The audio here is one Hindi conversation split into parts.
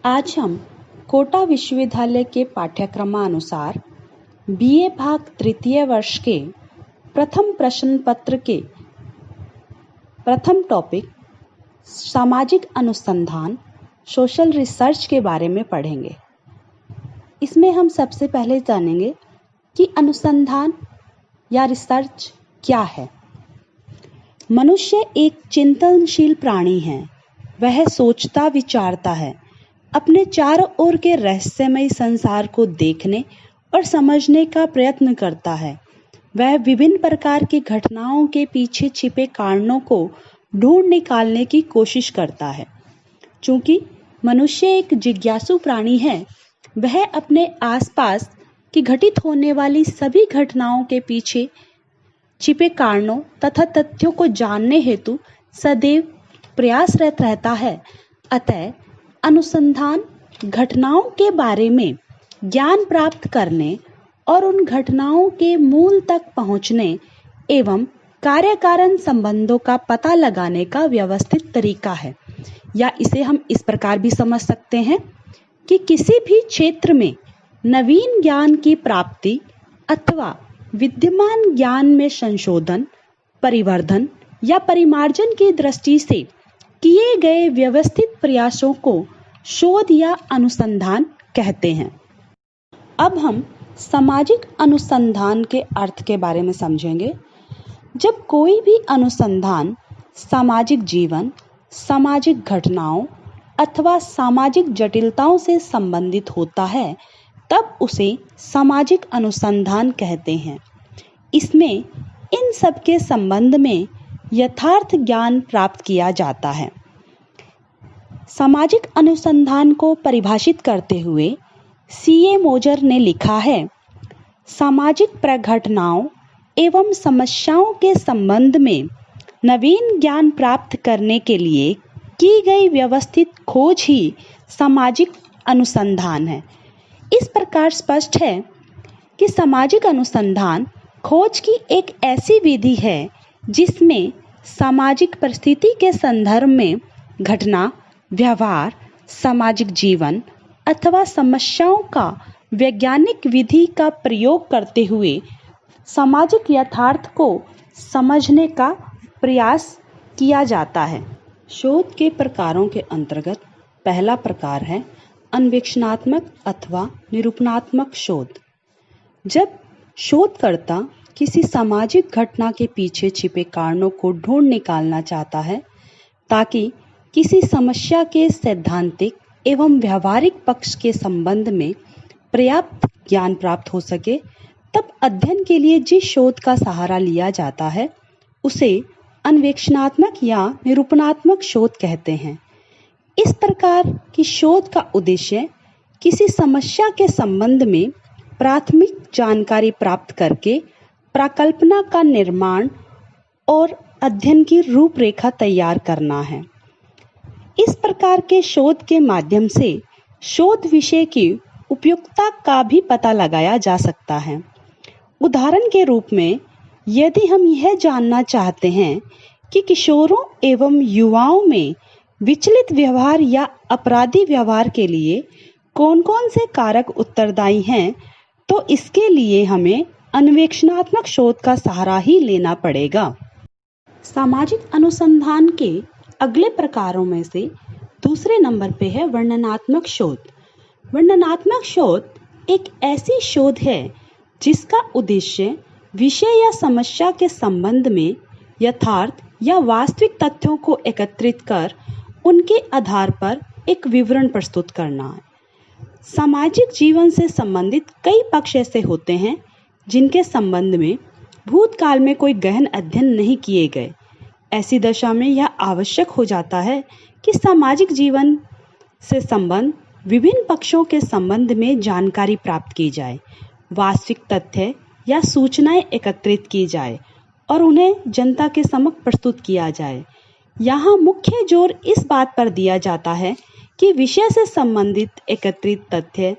आज हम कोटा विश्वविद्यालय के पाठ्यक्रमानुसार बीए भाग तृतीय वर्ष के प्रथम प्रश्न पत्र के प्रथम टॉपिक सामाजिक अनुसंधान सोशल रिसर्च के बारे में पढ़ेंगे। इसमें हम सबसे पहले जानेंगे कि अनुसंधान या रिसर्च क्या है। मनुष्य एक चिंतनशील प्राणी है। वह सोचता विचारता है, अपने चारों ओर के रहस्यमय संसार को देखने और समझने का प्रयत्न करता है। वह विभिन्न प्रकार की घटनाओं के पीछे छिपे कारणों को ढूंढ निकालने की कोशिश करता है। चूंकि मनुष्य एक जिज्ञासु प्राणी है, वह अपने आसपास की घटित होने वाली सभी घटनाओं के पीछे छिपे कारणों तथा तथ्यों को जानने हेतु सदैव प्रयासरत रहता है। अतः अनुसंधान घटनाओं के बारे में ज्ञान प्राप्त करने और उन घटनाओं के मूल तक पहुंचने एवं कार्य कारण संबंधों का पता लगाने का व्यवस्थित तरीका है। या इसे हम इस प्रकार भी समझ सकते हैं कि किसी भी क्षेत्र में नवीन ज्ञान की प्राप्ति अथवा विद्यमान ज्ञान में संशोधन, परिवर्धन या परिमार्जन की दृष्टि से किए गए व्यवस्थित प्रयासों को शोध या अनुसंधान कहते हैं। अब हम सामाजिक अनुसंधान के अर्थ के बारे में समझेंगे। जब कोई भी अनुसंधान सामाजिक जीवन, सामाजिक घटनाओं अथवा सामाजिक जटिलताओं से संबंधित होता है, तब उसे सामाजिक अनुसंधान कहते हैं। इसमें इन सब के संबंध में यथार्थ ज्ञान प्राप्त किया जाता है। सामाजिक अनुसंधान को परिभाषित करते हुए C.A. मोजर ने लिखा है, सामाजिक प्रघटनाओं एवं समस्याओं के संबंध में नवीन ज्ञान प्राप्त करने के लिए की गई व्यवस्थित खोज ही सामाजिक अनुसंधान है। इस प्रकार स्पष्ट है कि सामाजिक अनुसंधान खोज की एक ऐसी विधि है जिसमें सामाजिक परिस्थिति के संदर्भ में घटना, व्यवहार, सामाजिक जीवन अथवा समस्याओं का वैज्ञानिक विधि का प्रयोग करते हुए सामाजिक यथार्थ को समझने का प्रयास किया जाता है। शोध के प्रकारों के अंतर्गत पहला प्रकार है अन्वेषणात्मक अथवा निरूपणात्मक शोध। जब शोधकर्ता किसी सामाजिक घटना के पीछे छिपे कारणों को ढूंढ निकालना चाहता है ताकि किसी समस्या के सैद्धांतिक एवं व्यावहारिक पक्ष के संबंध में पर्याप्त ज्ञान प्राप्त हो सके, तब अध्ययन के लिए जिस शोध का सहारा लिया जाता है उसे अन्वेषणात्मक या निरूपणात्मक शोध कहते हैं। इस प्रकार की शोध का उद्देश्य किसी समस्या के संबंध में प्राथमिक जानकारी प्राप्त करके प्राकल्पना का निर्माण और अध्ययन की रूपरेखा तैयार करना है। इस प्रकार के शोध के माध्यम से शोध विषय की उपयुक्तता का भी पता लगाया जा सकता है। उदाहरण के रूप में, यदि हम यह जानना चाहते हैं कि किशोरों एवं युवाओं में विचलित व्यवहार या अपराधी व्यवहार के लिए कौन-कौन से कारक उत्तरदायी हैं, तो इसके लिए हमें अन्वेषणात्मक शोध का सहारा ही लेना पड़ेगा। सामाजिक अनुसंधान के अगले प्रकारों में से दूसरे नंबर पे है वर्णनात्मक शोध। वर्णनात्मक शोध एक ऐसी शोध है जिसका उद्देश्य विषय या समस्या के संबंध में यथार्थ या वास्तविक तथ्यों को एकत्रित कर उनके आधार पर एक विवरण प्रस्तुत करना है। सामाजिक जीवन से संबंधित कई पक्ष ऐसे होते हैं जिनके संबंध में भूतकाल में कोई गहन अध्ययन नहीं किए गए। ऐसी दशा में यह आवश्यक हो जाता है कि सामाजिक जीवन से संबंध विभिन्न पक्षों के संबंध में जानकारी प्राप्त की जाए, वास्तविक तथ्य या सूचनाएं एकत्रित की जाए और उन्हें जनता के समक्ष प्रस्तुत किया जाए। यहाँ मुख्य जोर इस बात पर दिया जाता है कि विषय से संबंधित एकत्रित तथ्य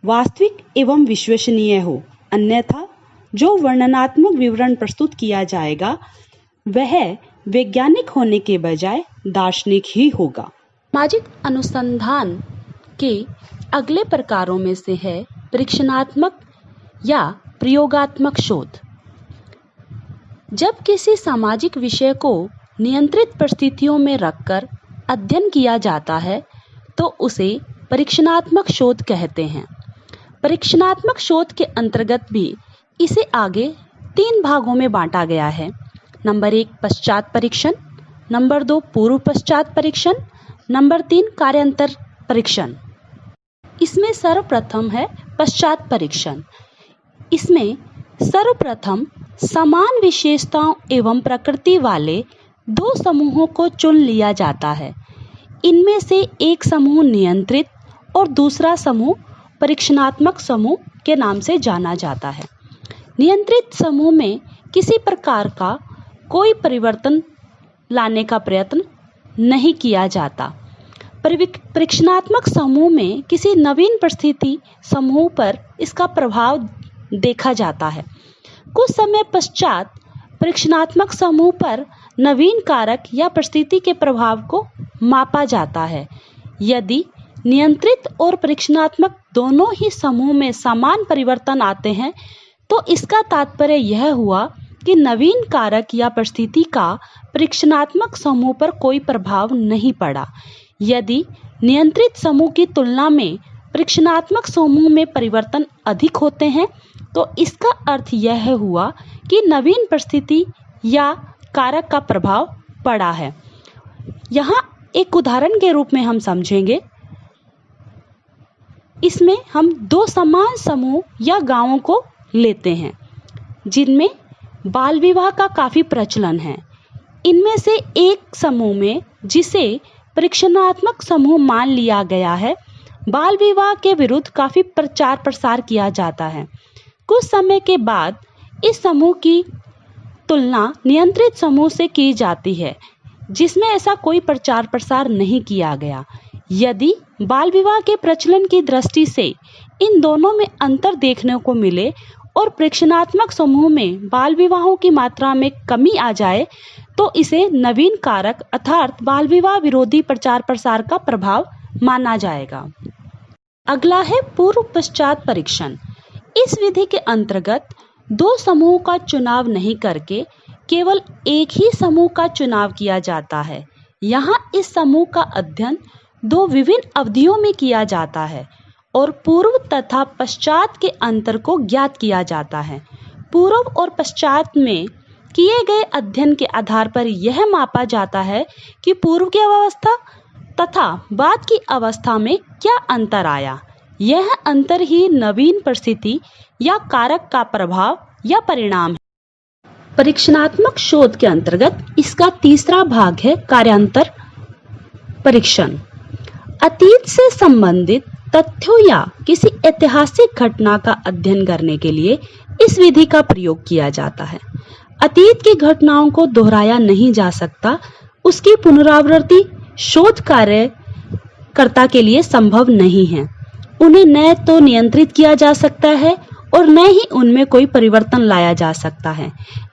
वास्तविक एवं विश्वसनीय हो, अन्यथा जो वर्णनात्मक विवरण प्रस्तुत किया जाएगा वह वैज्ञानिक होने के बजाय दार्शनिक ही होगा। सामाजिक अनुसंधान के अगले प्रकारों में से है परीक्षणात्मक या प्रयोगात्मक शोध। जब किसी सामाजिक विषय को नियंत्रित परिस्थितियों में रखकर अध्ययन किया जाता है तो उसे परीक्षणात्मक शोध कहते हैं। परीक्षणात्मक शोध के अंतर्गत भी इसे आगे 3 भागों में बांटा गया है। नंबर 1 पश्चात परीक्षण, नंबर 2 पूर्व पश्चात परीक्षण, नंबर 3 कार्यांतर परीक्षण। इसमें सर्वप्रथम है पश्चात परीक्षण। इसमें सर्वप्रथम समान विशेषताओं एवं प्रकृति वाले 2 समूहों को चुन लिया जाता है। इनमें से एक समूह नियंत्रित और दूसरा समूह परीक्षणात्मक समूह के नाम से जाना जाता है। नियंत्रित समूह में किसी प्रकार का कोई परिवर्तन लाने का प्रयत्न नहीं किया जाता। परीक्षणात्मक समूह में किसी नवीन परिस्थिति समूह पर इसका प्रभाव देखा जाता है। कुछ समय पश्चात परीक्षणात्मक समूह पर नवीन कारक या परिस्थिति के प्रभाव को मापा जाता है। यदि नियंत्रित और परीक्षणात्मक दोनों ही समूह में समान परिवर्तन आते हैं तो इसका तात्पर्य यह हुआ कि नवीन कारक या परिस्थिति का परीक्षणात्मक समूह पर कोई प्रभाव नहीं पड़ा। यदि नियंत्रित समूह की तुलना में परीक्षणात्मक समूह में परिवर्तन अधिक होते हैं तो इसका अर्थ यह हुआ कि नवीन परिस्थिति या कारक का प्रभाव पड़ा है। यहाँ एक उदाहरण के रूप में हम समझेंगे। इसमें हम 2 समान समूह या गांवों को लेते हैं जिनमें बाल विवाह का काफी प्रचलन है। इनमें से एक समूह में, जिसे परीक्षणात्मक समूह मान लिया गया है, बाल विवाह के विरुद्ध काफी प्रचार प्रसार किया जाता है। कुछ समय के बाद इस समूह की तुलना नियंत्रित समूह से की जाती है जिसमें ऐसा कोई प्रचार प्रसार नहीं किया गया। यदि बाल विवाह के प्रचलन की दृष्टि से इन दोनों में अंतर देखने को मिले और परीक्षणात्मक समूह में बाल विवाहों की मात्रा में कमी आ जाए तो इसे नवीन कारक अर्थात बाल विवाह विरोधी प्रचार प्रसार का प्रभाव माना जाएगा। अगला है पूर्व पश्चात परीक्षण। इस विधि के अंतर्गत 2 समूहों का चुनाव नहीं करके केवल एक ही समूह का चुनाव किया जाता है। यहाँ इस समूह का अध्ययन 2 विभिन्न अवधियों में किया जाता है और पूर्व तथा पश्चात के अंतर को ज्ञात किया जाता है। पूर्व और पश्चात में किए गए अध्ययन के आधार पर यह मापा जाता है कि पूर्व की अवस्था तथा बाद की अवस्था में क्या अंतर आया। यह अंतर ही नवीन परिस्थिति या कारक का प्रभाव या परिणाम है। परीक्षणात्मक शोध के अंतर्गत इसका तीसरा भाग है कार्यांतर परीक्षण। अतीत से संबंधित तथ्यों या किसी ऐतिहासिक घटना का अध्ययन करने के लिए इस विधि का प्रयोग किया जाता है। अतीत की घटनाओं को दोहराया नहीं जा सकता, उसकी पुनरावृत्ति शोध कार्यकर्ता के लिए संभव नहीं है। उन्हें न तो नियंत्रित किया जा सकता है और न ही उनमें कोई परिवर्तन लाया जा सकता है।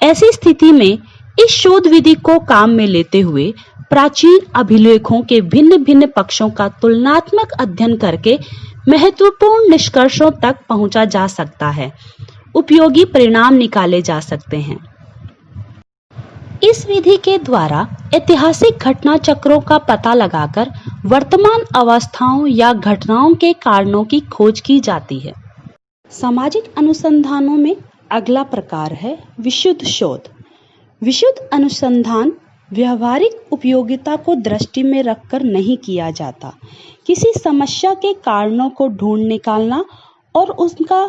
ऐसी स्थिति में इस शोध विधि को काम में लेते हुए प्राचीन अभिलेखों के भिन्न भिन्न पक्षों का तुलनात्मक अध्ययन करके महत्वपूर्ण निष्कर्षों तक पहुंचा जा सकता है। उपयोगी परिणाम निकाले जा सकते हैं। इस विधि के द्वारा ऐतिहासिक घटना चक्रों का पता लगाकर वर्तमान अवस्थाओं या घटनाओं के कारणों की खोज की जाती है। सामाजिक अनुसंधानों में अगला प्रकार है विशुद्ध शोध। विशुद्ध अनुसंधान व्यवहारिक उपयोगिता को दृष्टि में रखकर नहीं किया जाता। किसी समस्या के कारणों को ढूंढ निकालना और उसका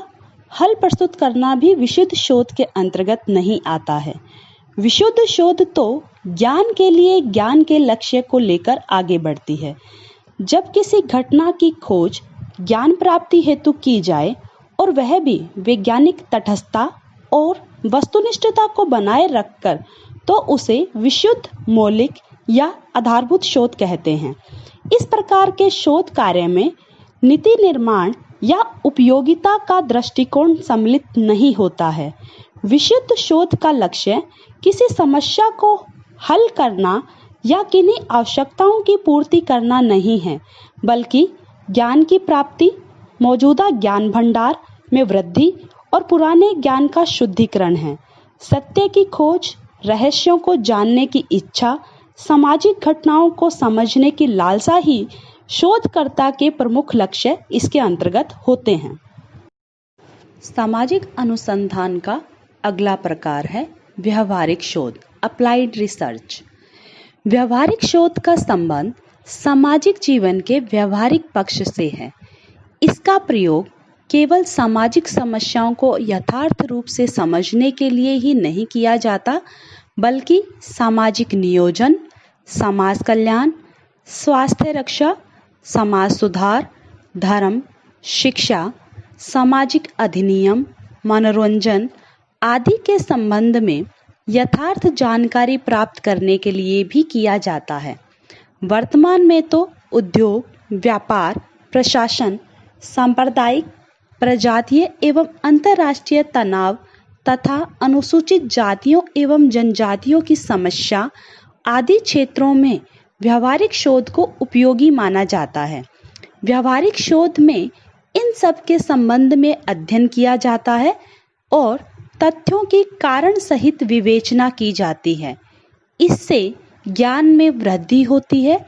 हल प्रस्तुत करना भी विशुद्ध शोध के अंतर्गत नहीं आता है। विशुद्ध शोध तो ज्ञान के लिए ज्ञान के लक्ष्य को लेकर आगे बढ़ती है। जब किसी घटना की खोज ज्ञान प्राप्ति हेतु की जाए और वह भी वैज्ञानिक तटस्थता और वस्तुनिष्ठता को बनाए रखकर, तो उसे विशुद्ध, मौलिक या आधारभूत शोध कहते हैं। इस प्रकार के शोध कार्य में नीति निर्माण या उपयोगिता का दृष्टिकोण सम्मिलित नहीं होता है। विशुद्ध शोध का लक्ष्य किसी समस्या को हल करना या किन्हीं आवश्यकताओं की पूर्ति करना नहीं है, बल्कि ज्ञान की प्राप्ति, मौजूदा ज्ञान भंडार में वृद्धि और पुराने ज्ञान का शुद्धिकरण है। सत्य की खोज, रहस्यों को जानने की इच्छा, सामाजिक घटनाओं को समझने की लालसा ही शोधकर्ता के प्रमुख लक्ष्य इसके अंतर्गत होते हैं। सामाजिक अनुसंधान का अगला प्रकार है व्यवहारिक शोध, अप्लाइड रिसर्च। व्यवहारिक शोध का संबंध सामाजिक जीवन के व्यवहारिक पक्ष से है। इसका प्रयोग केवल सामाजिक समस्याओं को यथार्थ रूप से समझने के लिए ही नहीं किया जाता, बल्कि सामाजिक नियोजन, समाज कल्याण, स्वास्थ्य रक्षा, समाज सुधार, धर्म, शिक्षा, सामाजिक अधिनियम, मनोरंजन आदि के संबंध में यथार्थ जानकारी प्राप्त करने के लिए भी किया जाता है। वर्तमान में तो उद्योग, व्यापार, प्रशासन, सांप्रदायिक, प्रजातीय एवं अंतर्राष्ट्रीय तनाव तथा अनुसूचित जातियों एवं जनजातियों की समस्या आदि क्षेत्रों में व्यवहारिक शोध को उपयोगी माना जाता है। व्यवहारिक शोध में इन सब के संबंध में अध्ययन किया जाता है और तथ्यों की कारण सहित विवेचना की जाती है। इससे ज्ञान में वृद्धि होती है,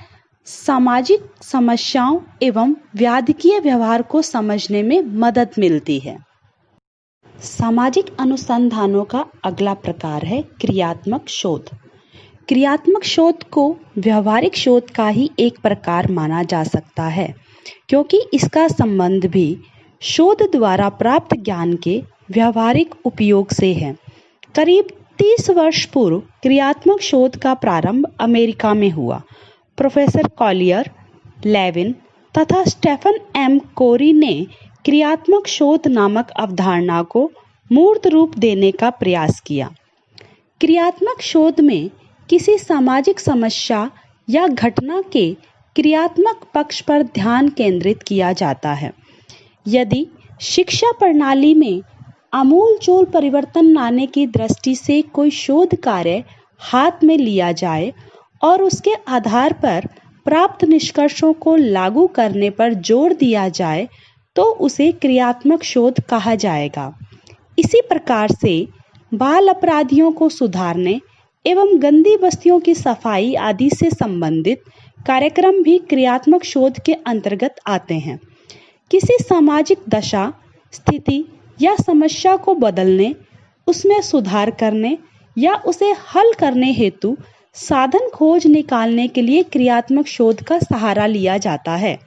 सामाजिक समस्याओं एवं व्याधिकीय व्यवहार को समझने में मदद मिलती है। सामाजिक अनुसंधानों का अगला प्रकार है क्रियात्मक शोध। क्रियात्मक शोध को व्यवहारिक शोध का ही एक प्रकार माना जा सकता है, क्योंकि इसका संबंध भी शोध द्वारा प्राप्त ज्ञान के व्यवहारिक उपयोग से है। करीब 30 वर्ष पूर्व क्रियात्मक शोध का प्रारंभ अमेरिका में हुआ। प्रोफेसर कॉलियर, लेविन तथा स्टेफन एम कोरी ने क्रियात्मक शोध नामक अवधारणा को मूर्त रूप देने का प्रयास किया। क्रियात्मक शोध में किसी सामाजिक समस्या या घटना के क्रियात्मक पक्ष पर ध्यान केंद्रित किया जाता है। यदि शिक्षा प्रणाली में आमूलचूल परिवर्तन लाने की दृष्टि से कोई शोध कार्य हाथ में लिया जाए और उसके आधार पर प्राप्त निष्कर्षों को लागू करने पर जोर दिया जाए, तो उसे क्रियात्मक शोध कहा जाएगा। इसी प्रकार से बाल अपराधियों को सुधारने एवं गंदी बस्तियों की सफाई आदि से संबंधित कार्यक्रम भी क्रियात्मक शोध के अंतर्गत आते हैं। किसी सामाजिक दशा, स्थिति या समस्या को बदलने, उसमें सुधार करने या उसे हल करने हेतु साधन खोज निकालने के लिए क्रियात्मक शोध का सहारा लिया जाता है।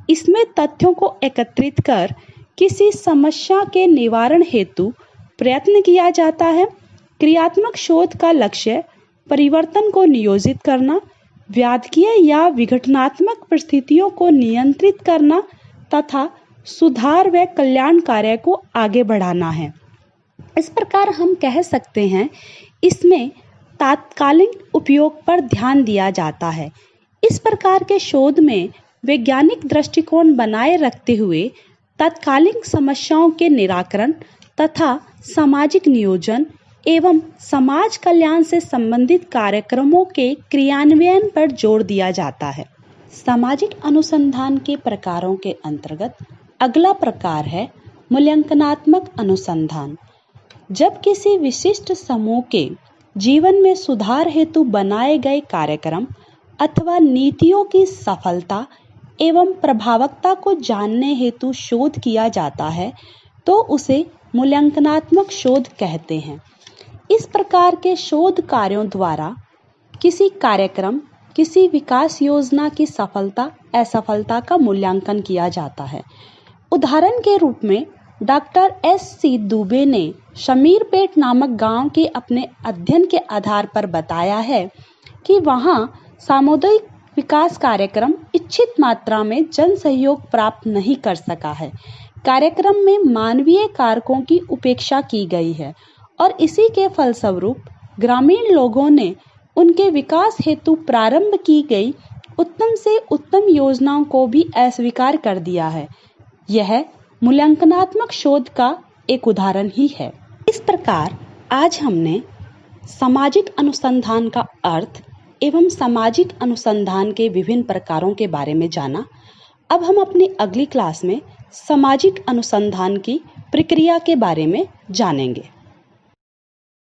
इसमें तथ्यों को एकत्रित कर किसी समस्या के निवारण हेतु प्रयत्न किया जाता है। क्रियात्मक शोध का लक्ष्य परिवर्तन को नियोजित करना, व्याधिकीय या विघटनात्मक परिस्थितियों को नियंत्रित करना तथा सुधार व कल्याण कार्य को आगे बढ़ाना है। इस प्रकार हम कह सकते हैं, इसमें तात्कालिक उपयोग पर ध्यान दिया जाता है। इस प्रकार के शोध में वैज्ञानिक दृष्टिकोण बनाए रखते हुए तात्कालिक समस्याओं के निराकरण तथा सामाजिक नियोजन एवं समाज कल्याण से संबंधित कार्यक्रमों के क्रियान्वयन पर जोर दिया जाता है। सामाजिक अनुसंधान के प्रकारों के अंतर्गत अगला प्रकार है मूल्यांकनात्मक अनुसंधान। जब किसी विशिष्ट समूह के जीवन में सुधार हेतु बनाए गए कार्यक्रम अथवा नीतियों की सफलता एवं प्रभावकता को जानने हेतु शोध किया जाता है, तो उसे मूल्यांकनात्मक शोध कहते हैं। इस प्रकार के शोध कार्यों द्वारा किसी कार्यक्रम, किसी विकास योजना की सफलता असफलता का मूल्यांकन किया जाता है। उदाहरण के रूप में डॉक्टर एस.सी. दुबे ने शमीरपेट नामक गांव के अपने अध्ययन के आधार पर बताया है कि वहां सामुदायिक विकास कार्यक्रम इच्छित मात्रा में जन सहयोग प्राप्त नहीं कर सका है। कार्यक्रम में मानवीय कारकों की उपेक्षा की गई है और इसी के फलस्वरूप ग्रामीण लोगों ने उनके विकास हेतु प्रारंभ की गई उत्तम से उत्तम योजनाओं को भी अस्वीकार कर दिया है। यह मूल्यांकनात्मक शोध का एक उदाहरण ही है। इस प्रकार आज हमने सामाजिक अनुसंधान का अर्थ एवं सामाजिक अनुसंधान के विभिन्न प्रकारों के बारे में जाना अब हम अपनी अगली क्लास में सामाजिक अनुसंधान की प्रक्रिया के बारे में जानेंगे।